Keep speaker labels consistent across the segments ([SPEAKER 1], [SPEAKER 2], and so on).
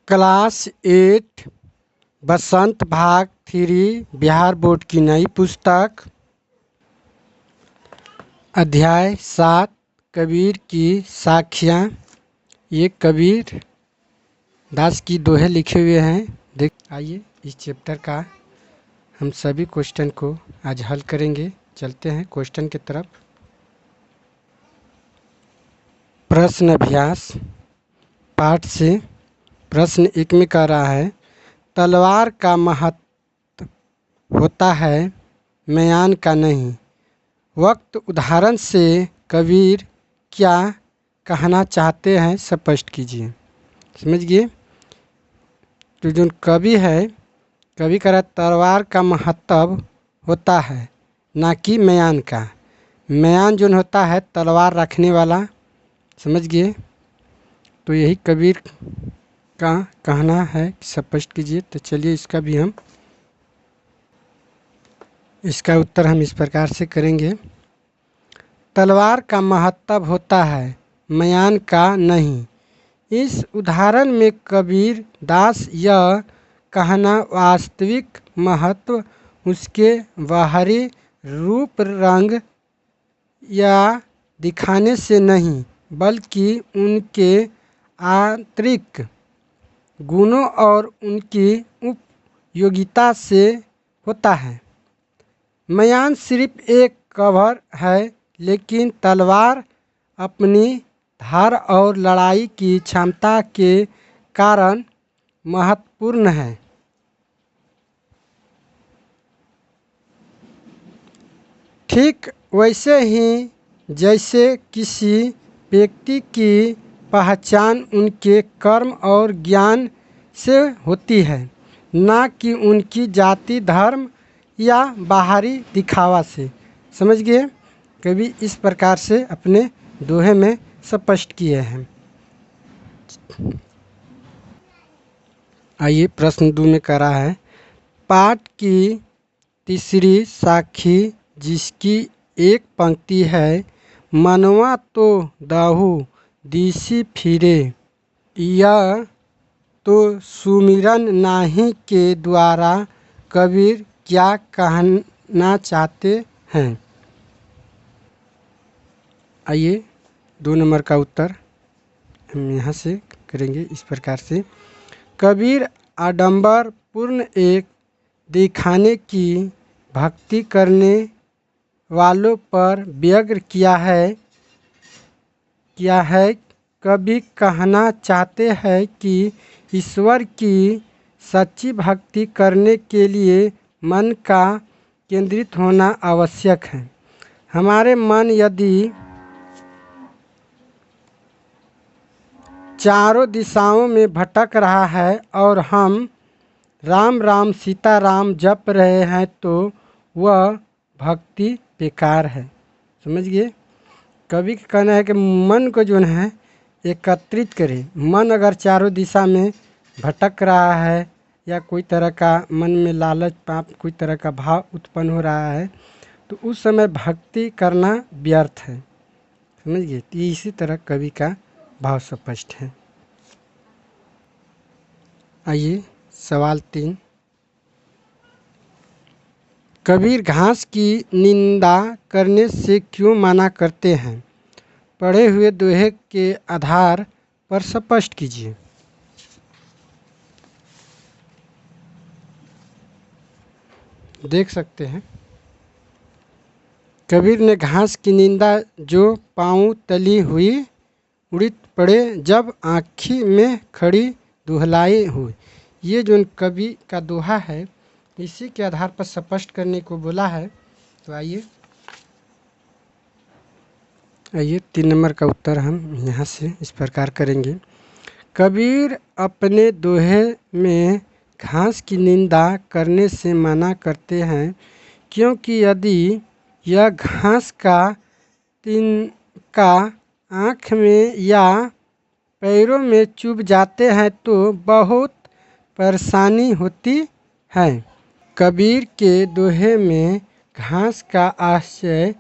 [SPEAKER 1] Class 8 बसंत भाग 3 Bihar board की नई पुस्तक अध्याय 7 कबीर की साखियाँ। ये कबीर दास की दोहे लिखे हुए हैं। आइए इस चैप्टर का हम सभी क्वेश्चन को आज हल करेंगे। चलते हैं क्वेश्चन की तरफ। प्रश्न अभ्यास पाठ से प्रश्न 1 में कह रहा है, तलवार का महत्व होता है, म्यान का नहीं। वक्त उदाहरण से कबीर क्या कहना चाहते हैं स्पष्ट कीजिए। समझिए, तो जो कवि है, कवि कह रहा है तलवार का महत्व होता है ना कि म्यान का। म्यान जो होता है तलवार रखने वाला, समझ गए। तो यही कबीर का कहना है, स्पष्ट कीजिए। तो चलिए इसका उत्तर हम इस प्रकार से करेंगे। तलवार का महत्व होता है, म्यान का नहीं। इस उदाहरण में कबीर दास यह कहना वास्तविक महत्व उसके बाहरी रूप रंग या दिखाने से नहीं, बल्कि उनके आंतरिक गुणों और उनकी उपयोगिता से होता है। म्यान सिर्फ एक कवर है, लेकिन तलवार अपनी धार और लड़ाई की क्षमता के कारण महत्वपूर्ण है। ठीक वैसे ही जैसे किसी व्यक्ति की पहचान उनके कर्म और ज्ञान से होती है, ना कि उनकी जाति, धर्म या बाहरी दिखावा से। समझ गए। कभी इस प्रकार से अपने दोहे में स्पष्ट किए हैं। आइए प्रश्न 2 में कह रहा है, पाठ की तीसरी साखी जिसकी एक पंक्ति है, मनवा तो दाहू दिसी फिरे, यह तो सुमिरन नाही के द्वारा कबीर क्या कहना चाहते हैं। आइए 2 नंबर का उत्तर हम यहाँ से करेंगे इस प्रकार से। कबीर आडंबर पूर्ण एक दिखाने की भक्ति करने वालों पर व्यग्र किया है। कभी कहना चाहते हैं कि ईश्वर की सच्ची भक्ति करने के लिए मन का केंद्रित होना आवश्यक है। हमारे मन यदि चारों दिशाओं में भटक रहा है और हम राम राम सीता राम जप रहे हैं, तो वह भक्ति बेकार है। समझ गए। कवि का कहना है कि मन को जो है एकत्रित करें। मन अगर चारों दिशा में भटक रहा है या कोई तरह का मन में लालच, पाप, कोई तरह का भाव उत्पन्न हो रहा है, तो उस समय भक्ति करना व्यर्थ है। समझ गए। तो इसी तरह कवि का भाव स्पष्ट है। आइए सवाल 3, कबीर घास की निंदा करने से क्यों मना करते हैं? पढ़े हुए दोहे के आधार पर स्पष्ट कीजिए। देख सकते हैं, कबीर ने घास की निंदा जो पाँव तली हुई उड़ित पड़े जब आँखी में खड़ी दुहलाई हुई। ये जो कवि का दोहा है, इसी के आधार पर स्पष्ट करने को बोला है। तो आइए 3 नंबर का उत्तर हम यहाँ से इस प्रकार करेंगे। कबीर अपने दोहे में घास की निंदा करने से मना करते हैं, क्योंकि यदि यह घास का तिनका आँख में या पैरों में चुभ जाते हैं तो बहुत परेशानी होती है। कबीर के दोहे में घास का आश्रय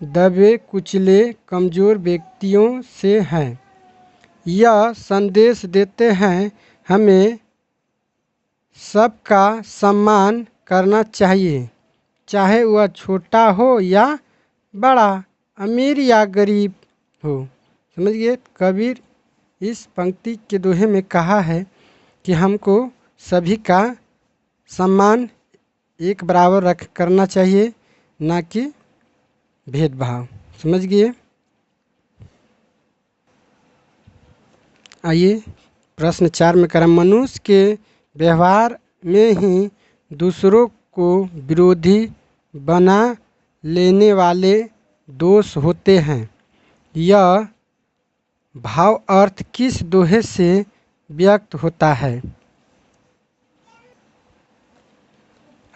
[SPEAKER 1] दबे कुचले कमज़ोर व्यक्तियों से है। यह संदेश देते हैं, हमें सबका सम्मान करना चाहिए, चाहे वह छोटा हो या बड़ा, अमीर या गरीब हो। समझिए, कबीर इस पंक्ति के दोहे में कहा है कि हमको सभी का सम्मान एक बराबर रख करना चाहिए, ना कि भेदभाव। समझ गए। आइए प्रश्न 4 में करें। मनुष्य के व्यवहार में ही दूसरों को विरोधी बना लेने वाले दोष होते हैं। यह भाव अर्थ किस दोहे से व्यक्त होता है?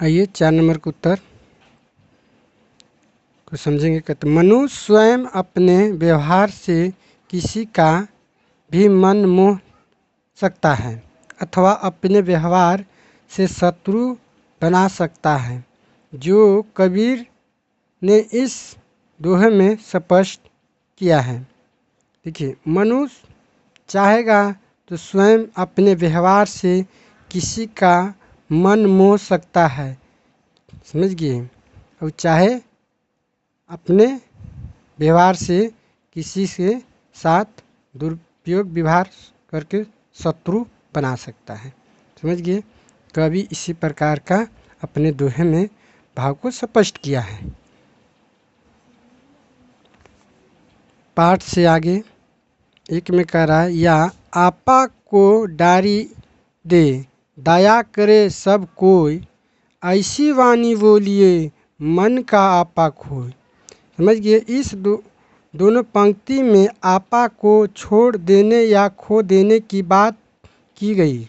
[SPEAKER 1] आइए 4 नंबर का उत्तर को समझेंगे। कहते मनुष्य स्वयं अपने व्यवहार से किसी का भी मन मोह सकता है अथवा अपने व्यवहार से शत्रु बना सकता है, जो कबीर ने इस दोहे में स्पष्ट किया है। देखिए, मनुष्य चाहेगा तो स्वयं अपने व्यवहार से किसी का मन मोह सकता है, समझ गए, और चाहे अपने व्यवहार से किसी के साथ दुरुपयोग व्यवहार करके शत्रु बना सकता है। समझ गए। कवि इसी प्रकार का अपने दोहे में भाव को स्पष्ट किया है। पाठ से आगे एक में कह रहा है, या आपा को डारी दे, दया करे सब कोई, ऐसी वाणी बोलिए मन का आपा खोए। समझ गए। इस दोनों पंक्ति में आपा को छोड़ देने या खो देने की बात की गई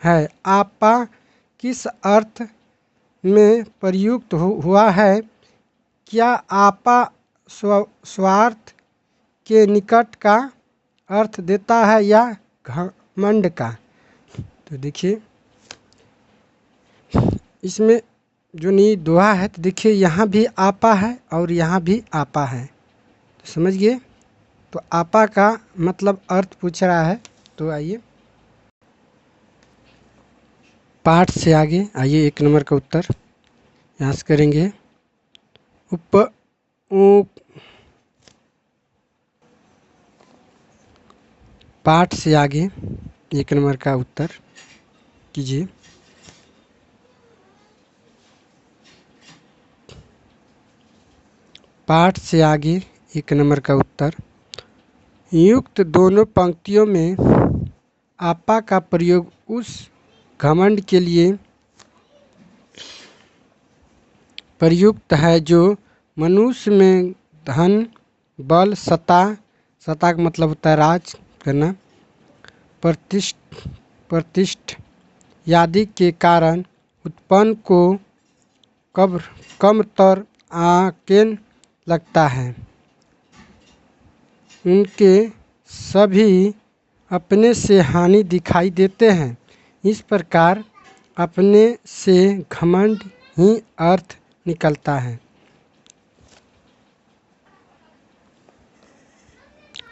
[SPEAKER 1] है। आपा किस अर्थ में प्रयुक्त हुआ है? क्या आपा स्वार्थ के निकट का अर्थ देता है या घमंड का? तो देखिए, इसमें जो नी दोहा है, तो देखिए यहाँ भी आपा है और यहाँ भी आपा है। तो समझ गए। तो आपा का मतलब अर्थ पूछ रहा है। तो आइए पाठ से आगे आइए 1 नंबर का उत्तर यहाँ से करेंगे। पाठ से आगे 1 नंबर का उत्तर कीजिए। पाठ से आगे 1 नंबर का उत्तर, युक्त दोनों पंक्तियों में आपा का प्रयोग उस घमंड के लिए प्रयुक्त है जो मनुष्य में धन, बल, सत्ता का मतलब होता है राज करना, प्रतिष्ठ आदि के कारण उत्पन्न को कमतर आकेन लगता है। उनके सभी अपने से हानि दिखाई देते हैं। इस प्रकार अपने से घमंड ही अर्थ निकलता है।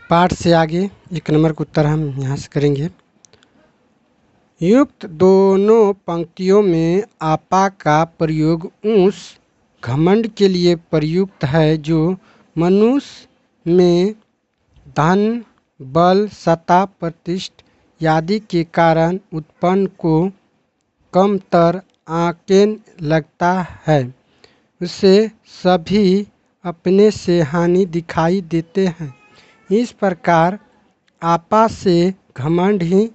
[SPEAKER 1] पाठ से आगे 1 नंबर का उत्तर हम यहाँ से करेंगे। युक्त दोनों पंक्तियों में आपा का प्रयोग उस घमंड के लिए प्रयुक्त है जो मनुष्य में धन, बल, सत्ता, प्रतिष्ठा आदि के कारण उत्पन्न को कमतर आकेन लगता है। उसे सभी अपने से हानि दिखाई देते हैं। इस प्रकार आपा से घमंड ही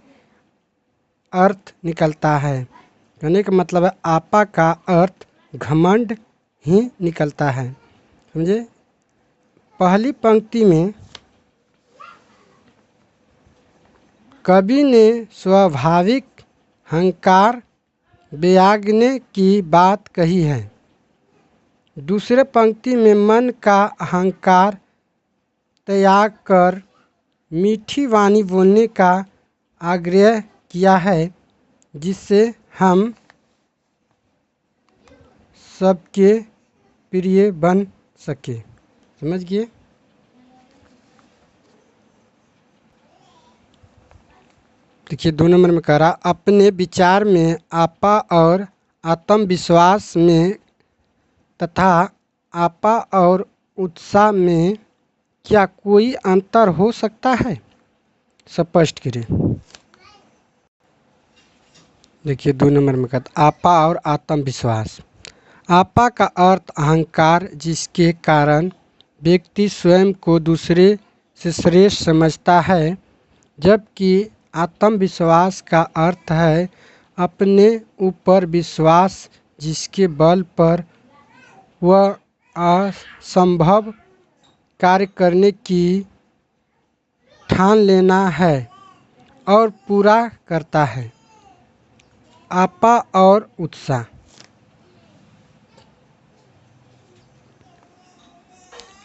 [SPEAKER 1] अर्थ निकलता है। कहने का मतलब है आपा का अर्थ घमंड ही निकलता है। समझे। पहली पंक्ति में कवि ने स्वाभाविक अहंकार त्यागने की बात कही है। दूसरे पंक्ति में मन का अहंकार त्याग कर मीठी वाणी बोलने का आग्रह किया है, जिससे हम सबके प्रिय बन सके। समझ गए। देखिए 2 नंबर में कह रहा, अपने विचार में आपा और आत्मविश्वास में तथा आपा और उत्साह में क्या कोई अंतर हो सकता है? स्पष्ट करें। देखिए 2 नंबर में कहता, आपा और आत्मविश्वास। आपा का अर्थ अहंकार, जिसके कारण व्यक्ति स्वयं को दूसरे से श्रेष्ठ समझता है, जबकि आत्मविश्वास का अर्थ है अपने ऊपर विश्वास, जिसके बल पर वह असंभव कार्य करने की ठान लेना है और पूरा करता है। आपा और उत्साह।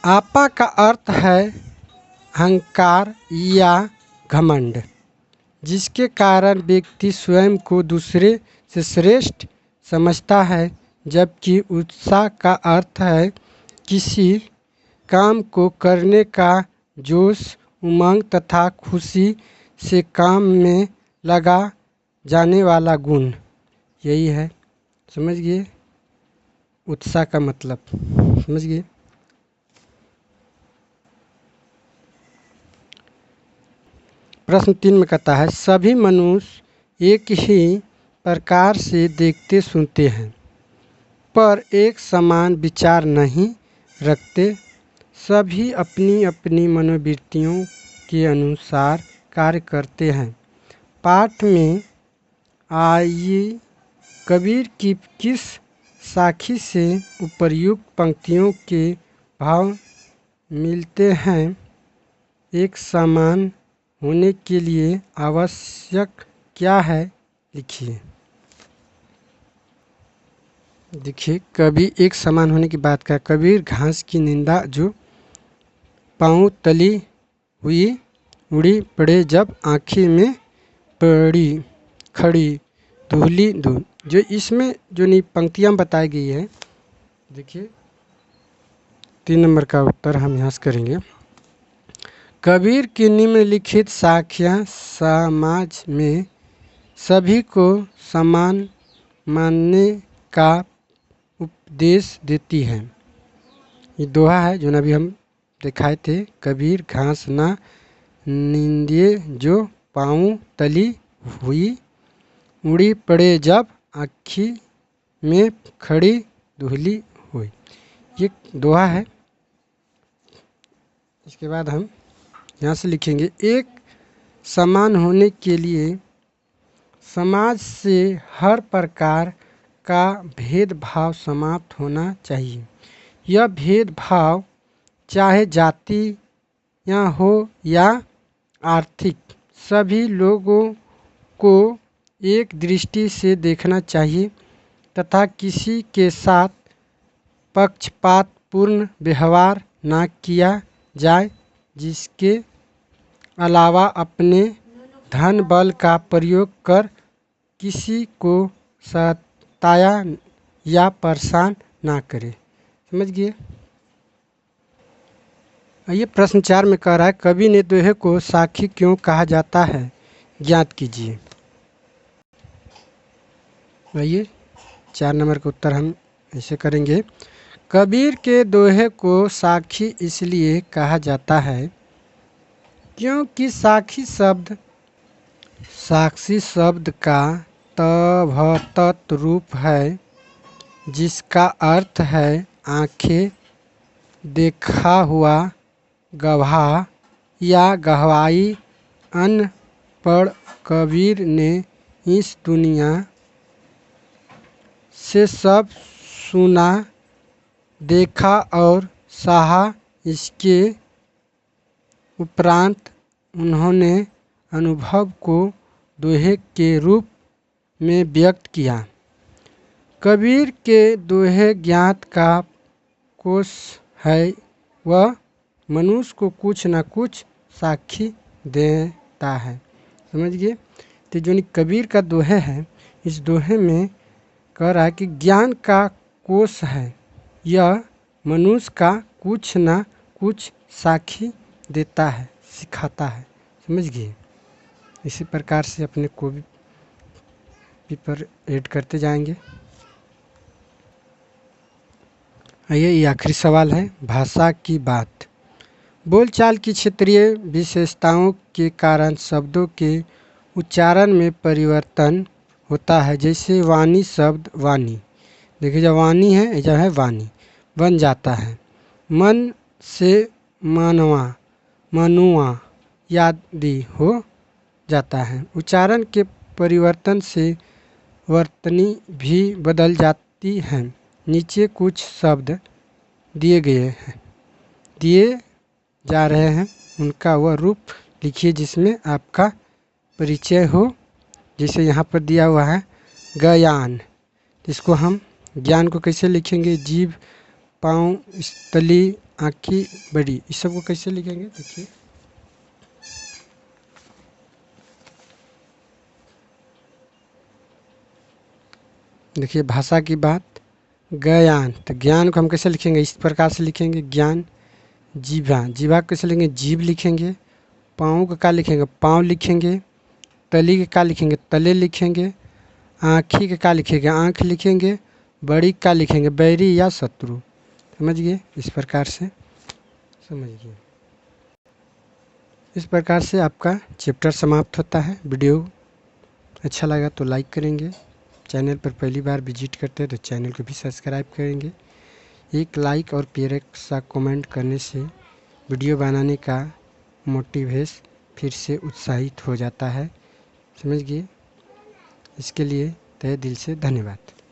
[SPEAKER 1] आपा का अर्थ है अहंकार या घमंड, जिसके कारण व्यक्ति स्वयं को दूसरे से श्रेष्ठ समझता है, जबकि उत्साह का अर्थ है किसी काम को करने का जोश, उमंग तथा खुशी से काम में लगा जाने वाला गुण। यही है, समझ गए उत्साह का मतलब, समझ गए। प्रश्न 3 में कहता है, सभी मनुष्य एक ही प्रकार से देखते सुनते हैं, पर एक समान विचार नहीं रखते। सभी अपनी अपनी मनोवृत्तियों के अनुसार कार्य करते हैं। पाठ में आइए कबीर की किस साखी से उपर्युक्त पंक्तियों के भाव मिलते हैं? एक समान होने के लिए आवश्यक क्या है, लिखिए। देखिए, कभी एक समान होने की बात का, कबीर घास की निंदा जो पाँव तली हुई उड़ी पड़े जब आँखें में पड़ी खड़ी धूली धूल। जो इसमें जो पंक्तियाँ बताई गई है, देखिए 3 नंबर का उत्तर हम यहाँ से करेंगे। कबीर की निम्नलिखित साखियाँ समाज में सभी को समान मानने का उपदेश देती हैं। ये दोहा है जो अभी हम दिखाए थे, कबीर घास ना निंदिए जो पाँव तली हुई उड़ी पड़े जब आँखी में खड़ी धूली हुई। ये दोहा है। इसके बाद हम यहाँ से लिखेंगे, एक समान होने के लिए समाज से हर प्रकार का भेदभाव समाप्त होना चाहिए। यह भेदभाव चाहे जाति या हो या आर्थिक, सभी लोगों को एक दृष्टि से देखना चाहिए तथा किसी के साथ पक्षपातपूर्ण व्यवहार न किया जाए, जिसके अलावा अपने धन बल का प्रयोग कर किसी को सताया या परेशान ना करे। समझ गए। आइए प्रश्न 4 में कह रहा है, कवि ने दोहे को साखी क्यों कहा जाता है, ज्ञात कीजिए। आइए 4 नंबर का उत्तर हम ऐसे करेंगे, कबीर के दोहे को साखी इसलिए कहा जाता है क्योंकि साखी साक्षी शब्द का तद्भव रूप है, जिसका अर्थ है आंखें देखा हुआ गवाह या गवाही। अनपढ़ कबीर ने इस दुनिया से सब सुना देखा और सहा। इसके उपरांत उन्होंने अनुभव को दोहे के रूप में व्यक्त किया। कबीर के दोहे ज्ञात का कोश है, वह मनुष्य को कुछ न कुछ साखी देता है। समझ गए। तो जो कबीर का दोहे है, इस दोहे में कह रहा है कि ज्ञान का कोश है, यह मनुष्य का कुछ न कुछ साखी देता है, सिखाता है। समझ गए। इसी प्रकार से अपने को भी पर ऐड करते जाएंगे। आइए ये आखिरी सवाल है, भाषा की बात। बोलचाल की क्षेत्रीय विशेषताओं के कारण शब्दों के उच्चारण में परिवर्तन होता है। जैसे वाणी शब्द वाणी, देखिए जब वाणी है जब है वाणी बन जाता है। मन से मानवा मनुआ आदि हो जाता है। उच्चारण के परिवर्तन से वर्तनी भी बदल जाती है। नीचे कुछ शब्द दिए जा रहे हैं, उनका वह रूप लिखिए जिसमें आपका परिचय हो। जैसे यहाँ पर दिया हुआ है ज्ञान, इसको हम ज्ञान को कैसे लिखेंगे? जीभ, पाँव, तली, आँखी बड़ी, इस सब को कैसे लिखेंगे? देखिए भाषा की बात, ज्ञान, तो ज्ञान को हम कैसे लिखेंगे? इस प्रकार से लिखेंगे ज्ञान। जीभा, जीभा कैसे लिखेंगे? जीभ लिखेंगे। पाँव का क्या लिखेंगे? पाँव लिखेंगे। तली के क्या लिखेंगे? तले लिखेंगे। आँखी के क्या लिखेंगे? आँख लिखेंगे। बड़ी का लिखेंगे? बैरी या शत्रु। समझ गए? इस प्रकार से समझिए। इस प्रकार से आपका चैप्टर समाप्त होता है। वीडियो अच्छा लगा तो लाइक करेंगे। चैनल पर पहली बार विजिट करते हैं तो चैनल को भी सब्सक्राइब करेंगे। एक लाइक और प्यारा सा कमेंट करने से वीडियो बनाने का मोटिवेशन फिर से उत्साहित हो जाता है। समझ गए? इसके लिए तहे दिल से धन्यवाद।